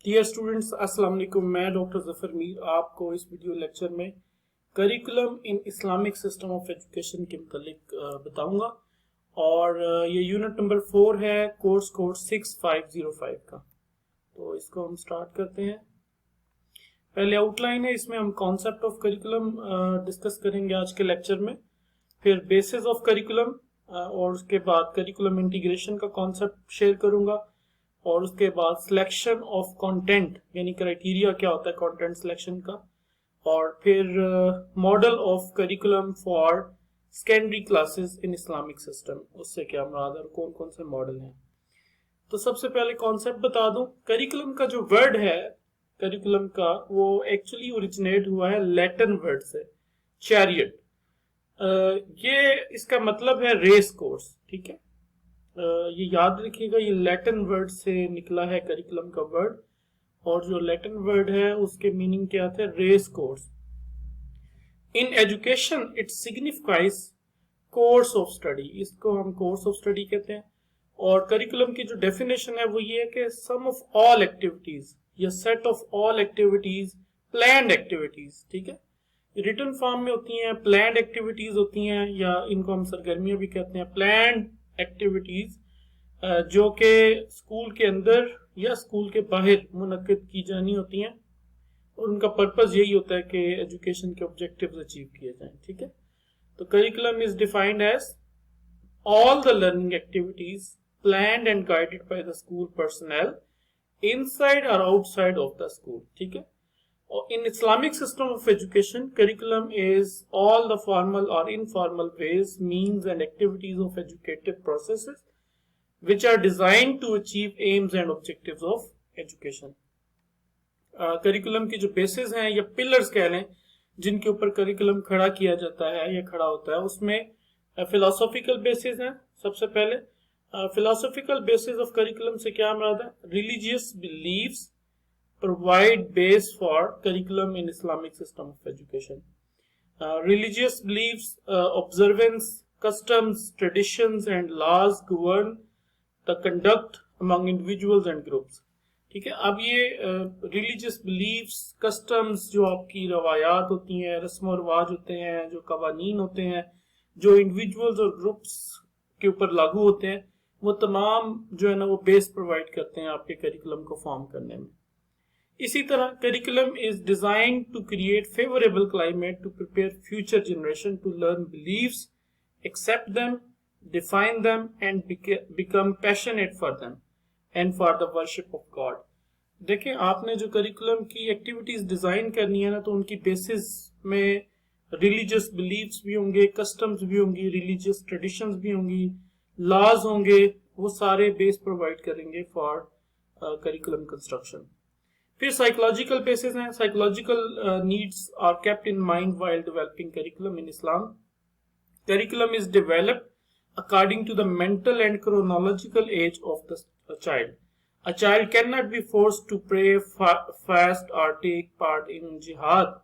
Dear students, अस्सलाम वालेकुम। मैं डॉक्टर ज़फ़र मीर आपको इस वीडियो लेक्चर में curriculum in Islamic system of education के मुतालिक बताऊंगा और ये यूनिट नंबर 4 है, कोर्स कोड 6505 का। तो इसको हम स्टार्ट करते हैं। पहले आउटलाइन है, इसमें हम कॉन्सेप्ट ऑफ करिकुलम डिस्कस करेंगे आज के लेक्चर में, फिर बेसिस ऑफ करिकुलम और उसके बाद करिकुलम इंटीग्रेशन का कॉन्सेप्ट शेयर करूंगा और उसके बाद सिलेक्शन ऑफ कंटेंट यानी क्राइटेरिया क्या होता है कंटेंट सिलेक्शन का, और फिर model of curriculum for secondary classes in Islamic system, उससे क्या मुराद है और कौन कौन से मॉडल हैं। तो सबसे पहले कॉन्सेप्ट बता दूं, करिकुलम का जो वर्ड है करिकुलम का, वो एक्चुअली ओरिजिनेट हुआ है लैटिन वर्ड से, चैरियट। ये इसका मतलब है रेस कोर्स, ठीक है। ये याद रखिएगा, ये लैटिन वर्ड से निकला है करिकुलम का वर्ड, और जो लैटिन वर्ड है उसके मीनिंग क्या थे, race course. In education it signifies course of study, इसको हम कोर्स ऑफ स्टडी कहते हैं। और करिकुलम की जो डेफिनेशन है वो ये है कि सम ऑफ ऑल एक्टिविटीज या set of all activities, planned activities, ठीक है। रिटन फॉर्म में होती हैं, प्लान्ड एक्टिविटीज होती हैं, या इनको हम सरगर्मियां भी कहते हैं, प्लान्ड एक्टिविटीज जो कि स्कूल के अंदर या स्कूल के बाहर मुनक्किद की जानी होती हैं, और उनका पर्पस यही होता है कि एजुकेशन के ऑब्जेक्टिव्स अचीव किए जाएं, ठीक है। तो curriculum is defined as all the learning activities planned and guided by the school personal inside और आउटसाइड ऑफ द स्कूल, ठीक है। In Islamic system of education, curriculum is all the formal or informal ways, means and activities of educative processes which are designed to achieve aims and objectives of education. Curriculum की जो bases हैं या pillars कह लें जिनके ऊपर curriculum खड़ा किया जाता है या खड़ा होता है, उसमें philosophical bases हैं। सबसे पहले philosophical basis of curriculum से क्या मुराद है, religious beliefs provide base for curriculum in Islamic system of education. Religious beliefs, observance, customs, traditions and laws govern the conduct among individuals and groups, ठीक है। अब ये religious beliefs, customs, जो आपकी रवायात होती हैं, रस्म और रिवाज होते हैं, जो कवानीन होते हैं, जो individuals और groups के ऊपर लागू होते हैं, वो तमाम जो है ना वो बेस प्रोवाइड करते हैं आपके करिकुलम को फॉर्म करने में। इसी तरह curriculum is design to create favourable climate to prepare future generation to learn believes, accept them, define them and become passionate for them and for the worship of God. देखें, आपने जो curriculum की activities design करनी है ना, तो उनकी basis में रिलीजियस बिलीव्स भी होंगे, कस्टम्स भी होंगी, रिलीजियस ट्रेडिशंस भी होंगी, लॉज होंगे, वो सारे बेस प्रोवाइड करेंगे फॉर करिकुलम कंस्ट्रक्शन। फिर साइकोलॉजिकल बेसिस हैं। Psychological needs are kept in mind while developing curriculum in Islam. Curriculum is developed according to the mental and chronological age of the child. A child can not be forced to pray, fast और take part in jihad.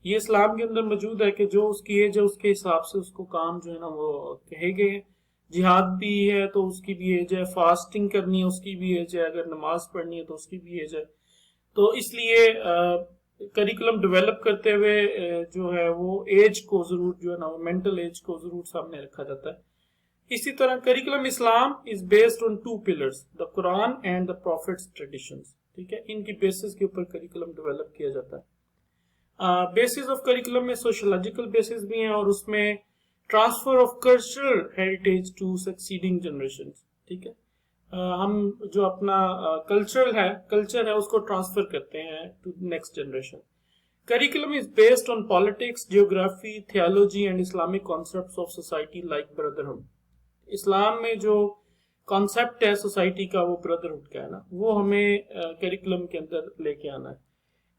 ये इस्लाम के अंदर मौजूद है कि जो उसकी as है उसके हिसाब से उसको काम जो है ना वो कहे गए हैं। जिहाद भी है तो उसकी भी एज है, फास्टिंग करनी है उसकी भी एज है, अगर नमाज पढ़नी है तो उसकी भी एज है। तो इसलिए करिकुलम डेवलप करते हुए जो है वो एज को जरूर जो है ना वो मेंटल एज को जरूर सामने रखा जाता है। इसी तरह curriculum Islam is based on two pillars, the Quran and the profits traditions, ठीक है। इनकी बेसिस के ऊपर करिकुलम डेवलप किया जाता है। बेसिस ऑफ करिकुलम में सोशोलॉजिकल बेसिस भी हैं और उसमें transfer of cultural heritage to succeeding generation, ठीक है। हम जो अपना कल्चर है उसको ट्रांसफर करते हैं to next generation. Curriculum is based on politics, geography, theology and Islamic concepts of society like brotherhood. इस्लाम में जो कॉन्सेप्ट है सोसाइटी का, वो ब्रदरहुड का है ना, वो हमें करिकुलम के अंदर लेके आना है।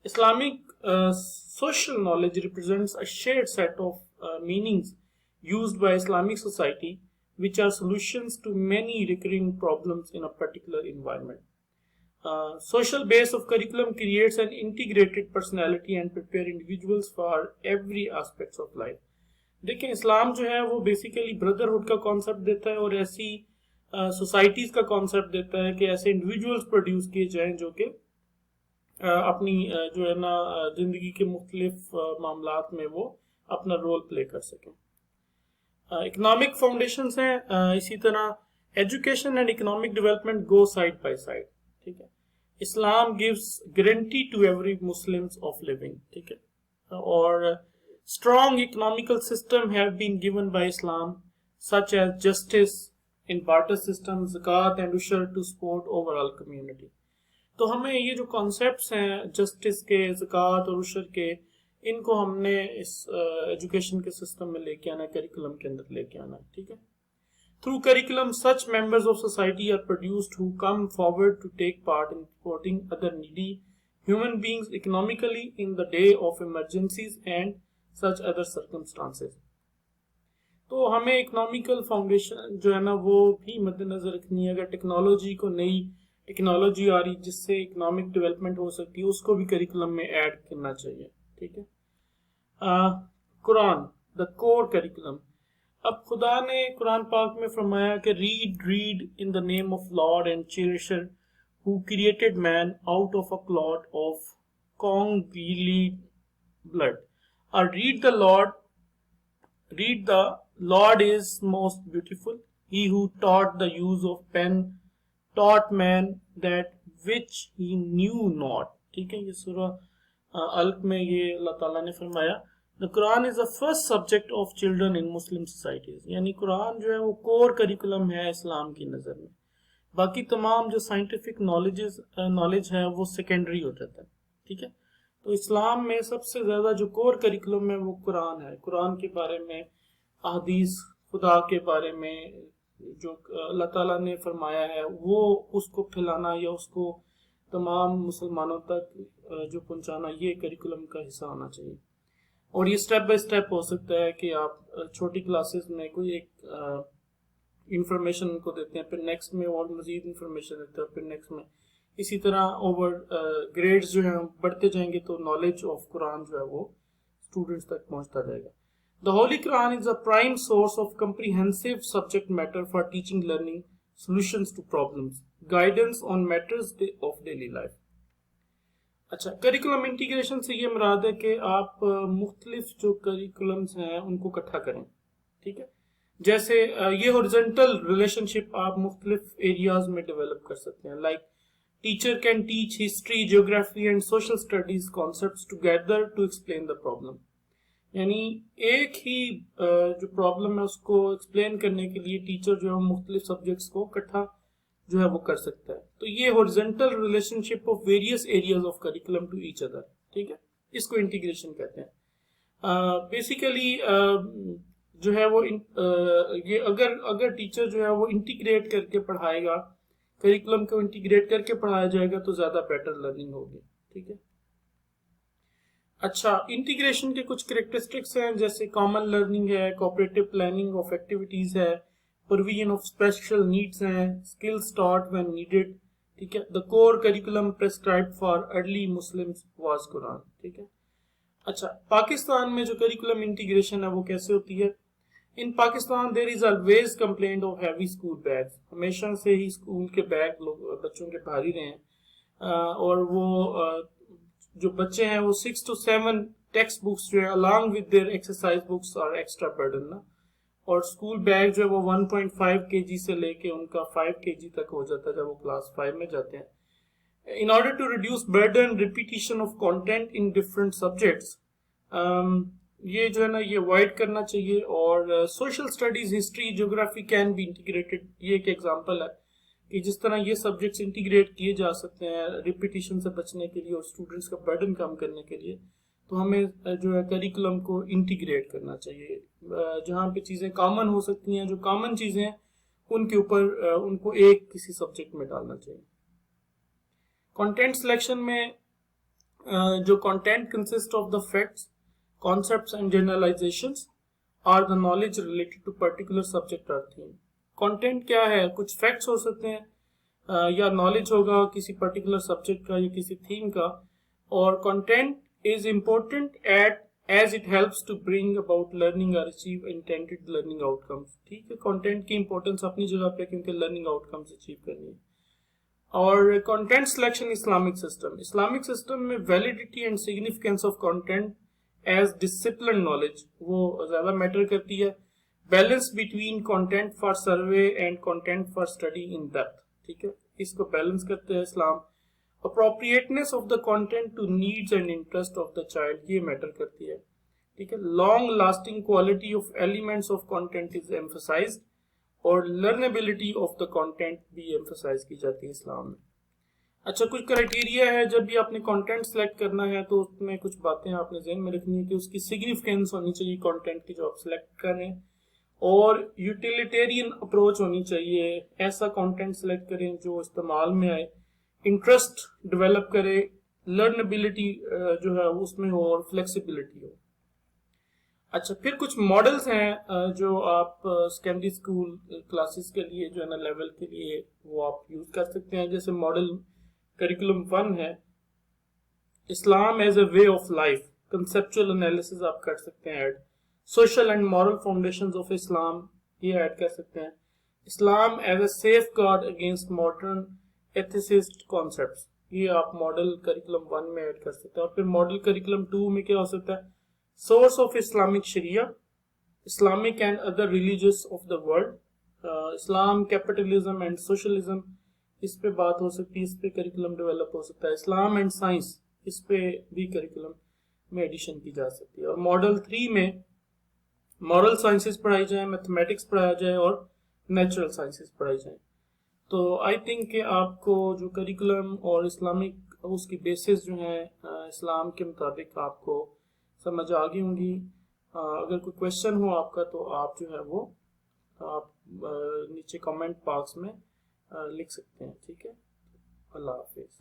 Islamic social knowledge represents a shared set of meanings used by Islamic society which are solutions to many recurring problems in a particular environment. Social base of curriculum creates an integrated personality and prepare individuals for every aspects of life. देखें, इस्लाम जो है वो basically brotherhood का concept देता है और ऐसी societies का कॉन्सेप्ट देता है कि ऐसे इंडिविजुअल्स प्रोड्यूस किए जाएं जो कि अपनी जो है ना ज़िंदगी के मुख्तलिफ मामलात में वो अपना रोल प्ले कर सकें। इकोनॉमिक फाउंडेशंस हैं, इसी तरह education and economic development go side by side, ठीक है। इस्लाम gives guarantee to every Muslims of living, ठीक है। और strong economical system have been given by Islam, such as justice in barter system, zakat and ushur to support overall community. तो हमें ये जो कॉन्सेप्ट्स हैं जस्टिस के, ज़कात और उशर के, इनको हमने इस एजुकेशन के सिस्टम में लेके आना है, करिकुलम के अंदर लेके आना है, ठीक है। Through curriculum such members of society are produced who come forward to take part in supporting other needy human beings economically in the day of emergencies and such other circumstances. तो हमें economical foundation जो है ना वो भी मद्देनजर रखनी है। अगर टेक्नोलॉजी को, नई टेक्नोलॉजी आ रही जिससे इकोनॉमिक डेवलपमेंट हो सकती है, उसको भी करिकुलम में ऐड करना चाहिए, ठीक है। कुरान द कोर करिकुलम। अब खुदा ने कुरान पाक में फरमाया कि read in the name of Lord and cherisher who created man out of a clot of congealed blood. Read the Lord is most beautiful. He who taught the use of pen taught man that which he knew not. ठीक है, ये सूरह अल्क में ये अल्लाह ताला ने फरमाया The Quran is the first subject of children in Muslim societies. यानी कुरान जो है वो कोर करिकुलम है इस्लाम की नज़र में। बाकी तमाम जो साइंटिफिक नॉलेज है वो सेकेंडरी हो जाता है, ठीक है। तो इस्लाम में सबसे ज़्यादा जो कोर करिकुलम है वो कुरान है। कुरान के बारे में, अहदीस, खुदा के बारे में जो अल्लाह ताला ने फरमाया है वो उसको फैलाना या उसको तमाम मुसलमानों तक जो पहुंचाना, ये करिकुलम का हिस्सा होना चाहिए। और ये स्टेप बाय स्टेप हो सकता है कि आप छोटी क्लासेस में कोई एक इंफॉर्मेशन उनको देते हैं, फिर नेक्स्ट में और मज़ीद इंफॉर्मेशन देते हैं, फिर नेक्स्ट में इसी तरह ओवर ग्रेड्स जो है बढ़ते जाएंगे तो नॉलेज ऑफ कुरान जो है वो स्टूडेंट्स तक पहुंचता जाएगा। The holy Quran is a prime source of comprehensive subject matter for teaching, learning, solutions to problems, guidance on matters of daily life. अच्छा, करिकुलम इंटीग्रेशन से ये मुराद है कि आप मुख्तलिफ जो करिकुलम्स हैं उनको इकट्ठा करें, ठीक है। जैसे ये हॉरिजॉन्टल रिलेशनशिप आप मुख्तलिफ एरियाज में डेवलप कर सकते हैं। Like teacher can teach history, geography and social studies concepts together to explain the problem. यानी एक ही जो प्रॉब्लम है उसको एक्सप्लेन करने के लिए टीचर जो है मुख्तलिफ सब्जेक्ट्स को इकट्ठा जो है वो कर सकता है। तो ये horizontal relationship of various areas of curriculum to each other, ठीक है, इसको इंटीग्रेशन कहते हैं। बेसिकली जो है वो ये अगर टीचर जो है वो इंटीग्रेट करके पढ़ाएगा, करिकुलम को इंटीग्रेट करके पढ़ाया जाएगा तो ज्यादा बेटर लर्निंग होगी, ठीक है। अच्छा, इंटीग्रेशन के कुछ कैरेक्टरिस्टिक्स हैं, जैसे कॉमन लर्निंग है, कोऑपरेटिव प्लानिंग ऑफ एक्टिविटीज है, प्रोविजन ऑफ स्पेशल नीड्स हैं, स्किल्स टॉट व्हेन नीडेड, ठीक है। The core curriculum prescribed for early Muslims was Quran, ठीक है। अच्छा, पाकिस्तान में जो करिकुलम इंटीग्रेशन है वो कैसे होती है? In Pakistan there is always complaint of heavy school bags. हमेशा से ही स्कूल के बैग बच्चों के भारी रहे हैं, और वो जो बच्चे हैं वो 6 to 7 टेक्स्ट बुक्स जो है along with their exercise books और एक्स्ट्रा बर्डन ना, और स्कूल बैग जो है वो 1.5 kg से लेके उनका 5 kg तक हो जाता है जब वो क्लास 5 में जाते हैं। In order to reduce burden, repetition of content in different subjects, ये जो है ना ये अवॉइड करना चाहिए। और social studies, history, geography can be integrated. ये एक एग्जांपल है कि जिस तरह ये सब्जेक्ट्स इंटीग्रेट किए जा सकते हैं रिपीटिशन से बचने के लिए और स्टूडेंट्स का बर्डन कम करने के लिए, तो हमें जो है करिकुलम को इंटीग्रेट करना चाहिए। जहाँ पे चीज़ें कॉमन हो सकती हैं, जो कॉमन चीज़ें हैं उनके ऊपर उनको एक किसी सब्जेक्ट में डालना चाहिए। कंटेंट सिलेक्शन में जो content consist of the facts, concepts and generalizations are the knowledge related to particular subject or theme. Content क्या है? कुछ facts हो सकते हैं या knowledge होगा किसी particular subject का या किसी theme का, और content is important as it helps to bring about learning or achieve intended learning outcomes. ठीक है, content की importance अपनी जगह पे क्योंकि learning outcomes achieve करनी है। اور کنٹینٹ سلیکشن اسلامک سسٹم میں validity and significance of content as discipline knowledge وہ زیادہ میٹر کرتی ہے. Balance between content for survey and content for study in depth. ٹھیک ہے, اس کو بیلنس کرتے ہیں اسلام. Appropriateness of the content to needs and interest of the child, یہ میٹر کرتی ہے. ٹھیک ہے, long lasting quality of elements of content is emphasized, اور لرنیبلٹی آف دا کنٹینٹ بھی ایمفسائز کی جاتی ہے اسلام میں. اچھا, کچھ کرائٹیریا ہے جب بھی آپ نے کنٹینٹ سلیکٹ کرنا ہے تو اس میں کچھ باتیں آپ نے ذہن میں رکھنی ہے کہ اس کی سگنیفیکینس ہونی چاہیے کنٹینٹ کی جو آپ سلیکٹ کر رہے ہیں, اور یوٹیلیٹیرین اپروچ ہونی چاہیے. ایسا کنٹینٹ سلیکٹ کریں جو استعمال میں آئے, انٹرسٹ ڈیولپ کرے, لرنیبلٹی جو ہے اس میں ہو, اور فلیکسیبلٹی ہو. اچھا, پھر کچھ ماڈلز ہیں جو آپ سیکنڈری اسکول کلاسز کے لیے جو ہے نا لیول کے لیے وہ آپ یوز کر سکتے ہیں. جیسے ماڈل کریکولم 1 ہے اسلام as a way of life, conceptual analysis آپ کر سکتے ہیں add. Social and moral foundations of اسلام, یہ ایڈ کر سکتے ہیں. اسلام as a safeguard against modern atheist concepts, یہ آپ ماڈل کریکولم 1 میں ایڈ کر سکتے ہیں. اور پھر ماڈل کریکولم 2 میں کیا ہو سکتا ہے, سورس آف اسلامک شریعہ, Islamic and other religious of the world, اسلام, کیپٹلزم اینڈ سوشلزم, اس پہ بات ہو سکتی ہے, اس پہ کریکولم ڈیولپ ہو سکتا ہے. اسلام اینڈ سائنس, اس پہ بھی کریکولم میں ایڈیشن کی جا سکتی ہے. اور ماڈل 3 میں مورل سائنسز پڑھائی جائیں, میتھمیٹکس پڑھایا جائے, اور نیچرل سائنسز پڑھائی جائیں. تو آئی تھنک کہ آپ کو جو کریکولم اور اسلامک اس کی بیسز جو ہیں اسلام کے مطابق آپ کو سمجھ آ گئی ہوں گی. اگر کوئی کویشچن ہو آپ کا تو آپ جو ہے وہ آپ نیچے کمنٹ باکس میں لکھ سکتے ہیں. ٹھیک ہے, اللہ حافظ.